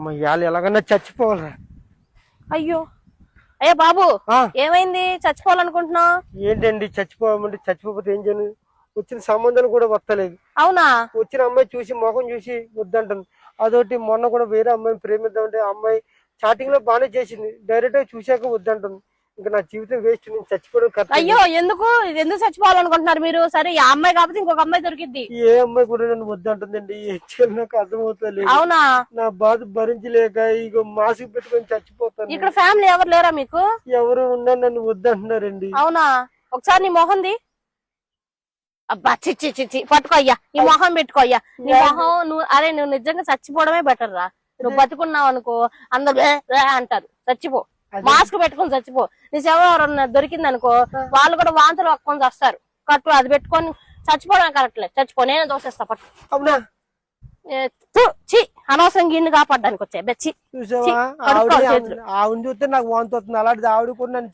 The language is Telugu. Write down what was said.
అమ్మ ఇవాళ ఎలాగన్నా చచ్చిపోవాలరా. అయ్యో అయ్యో బాబు, ఏమైంది? చచ్చిపోవాలనుకుంటున్నావు? ఏంటండి చచ్చిపోవాలంటే చచ్చిపోతే ఏం చేయను? వచ్చిన సంబంధాలు కూడా వస్తలేదు. అవునా? వచ్చిన అమ్మాయి చూసి ముఖం చూసి వద్దంటుంది. అదొకటి మొన్న కూడా వేరే అమ్మాయిని ప్రేమిద్దామంటే అమ్మాయి స్టార్టింగ్ లో బాగానే చేసింది, డైరెక్ట్ గా చూశాక వద్దంటుంది. ఇంకా నా జీవితం వేస్ట్, నేను చచ్చిపోవడం కరెక్ట్. అయ్యో ఎందుకు చచ్చిపోవాలనుకుంటున్నారు మీరు? సరే ఆ అమ్మాయి కాకపోతే ఇంకొక అమ్మాయి దొరికిద్ది. ఏ అమ్మాయి కూడా నన్ను వద్దంటుందండి, నాకు అర్థమవుతలేదు. అవునా? నా బాధ భరించలేక ఇక మాసిక్ పెట్టుకొని చచ్చిపోతాను. ఇక్కడ ఫ్యామిలీ ఎవరు లేరా మీకు? ఎవరు ఉన్నా నన్ను వద్దంటున్నారండి. అవునా? ఒకసారి నీ మొహంది. అబ్బా చిచ్చి చిచ్చి, పట్టుకో అయ్యా, నీ మొహం పెట్టుకో అయ్యా. నీ మొహం నువ్వు నిజంగా చచ్చిపోవడమే బెటర్ రా. నువ్వు బతుకున్నావు అనుకో అందరు అంటారు. చచ్చిపో, మాస్క్ పెట్టుకొని చచ్చిపో. నీ శవం ఎవరన్నా దొరికింది అనుకో, వాళ్ళు కూడా వాంతులు ఒక్కొని వస్తారు. కట్టు అది పెట్టుకొని చచ్చిపోవడం కరెక్ట్ లేదు. చచ్చిపో, నేనే దోసేస్తా. పట్టు. అవునా? చి అనవసరం గిన్నె కాపాడడానికి వచ్చాయి బెచ్చి. చూసావా, ఆవిడ చూస్తే నాకు వాంతి వస్తుంది. అలాంటిది ఆవిడ కూడా నన్ను